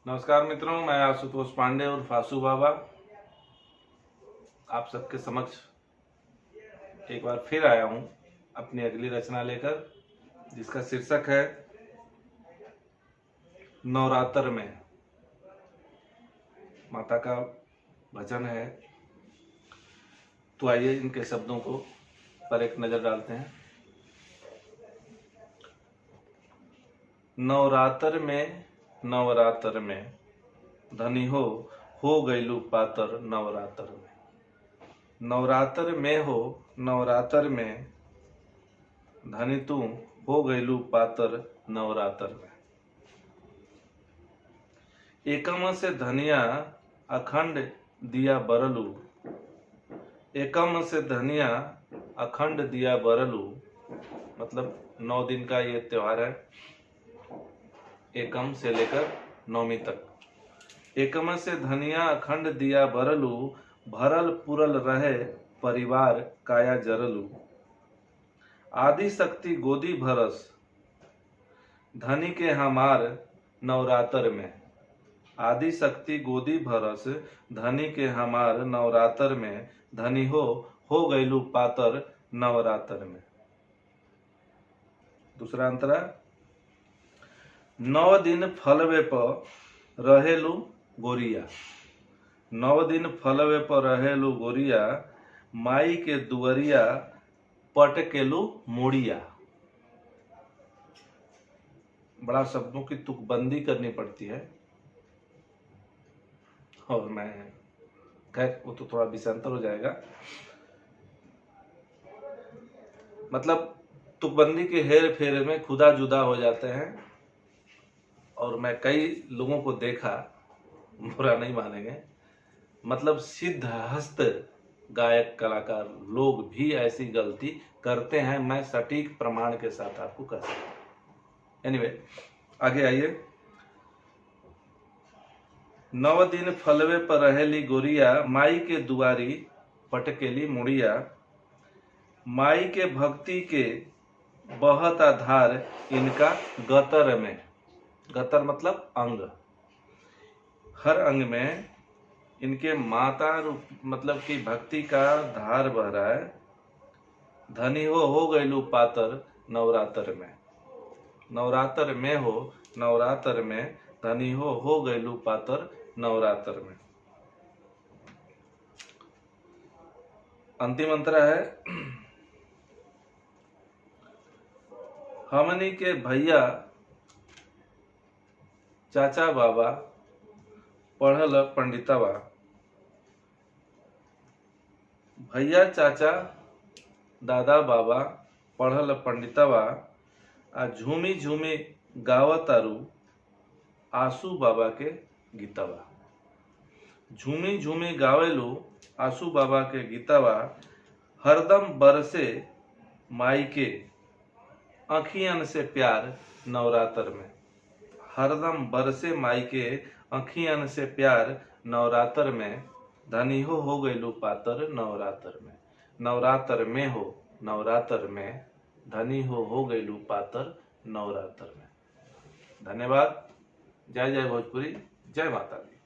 नमस्कार मित्रों, मैं आशुतोष पांडे और फासू बाबा आप सबके समक्ष एक बार फिर आया हूं अपनी अगली रचना लेकर, जिसका शीर्षक है नवरात्र में। माता का भजन है, तो आइए इनके शब्दों को पर एक नजर डालते हैं। नवरात्र में धनी हो गईलू पातर नवरात्र में। नवरात्र में धनी तू हो गईलू पातर नवरात्र में। एकम से धनिया अखंड दिया बरलू, एकम से धनिया अखंड दिया बरलू, मतलब 9 दिन का ये त्योहार है, एकम से लेकर नौमी तक। एकम से धनिया अखंड दिया बरलू, भरल पुरल रहे परिवार काया जरलू। आदि शक्ति गोदी भरस धनी के हमार नवरात्र में। आदि शक्ति गोदी भरस धनी के हमार नवरात्र में। धनी हो गईलू पातर नवरात्र में। दूसरा अंतरा, 9 दिन फलवे पर रहेलू गोरिया। 9 दिन फलवे पर रहेलू गोरिया, माई के दुअरिया पटकेलू मुड़िया। बड़ा शब्दों की तुकबंदी करनी पड़ती है, और मैं खैर वो तो थोड़ा विषयांतर हो जाएगा। मतलब तुकबंदी के हेर फेर में खुदा जुदा हो जाते हैं, और मैं कई लोगों को देखा, बुरा नहीं मानेंगे, मतलब सिद्ध हस्त गायक कलाकार लोग भी ऐसी गलती करते हैं। मैं सटीक प्रमाण के साथ आपको कह सकता हूं। एनीवे, आगे आइए। 9 दिन फलवे पर रहेली गोरिया, माई के दुआरी पटकेली मुड़िया। माई के भक्ति के बहत आधार इनका गतर में। गतर मतलब अंग, हर अंग में इनके माता रूप मतलब कि भक्ति का धार बह रहा है। धनी हो गईलू पातर नवरात्र में। नवरात्र में धनी हो गईलू पातर नवरात्र में। अंतिम अंतरा है, हमनी के भैया चाचा बाबा पढ़ल पंडितवा। भैया चाचा दादा बाबा पढ़ल पंडितवा, आ झूमी झूमी गावतारू आसू बाबा के गीतवा। झूमी झूमी गावेलू आसू बाबा के गीतवा, हरदम बरसे माई के अखियन से प्यार नवरात्र में। हरदम बरसे माई के अखियन से प्यार नवरात्र में। धनी हो गईलू पातर नवरात्र में। नवरात्र में धनी हो गईलू पातर नवरात्र में। धन्यवाद। जय जय भोजपुरी, जय माता दी।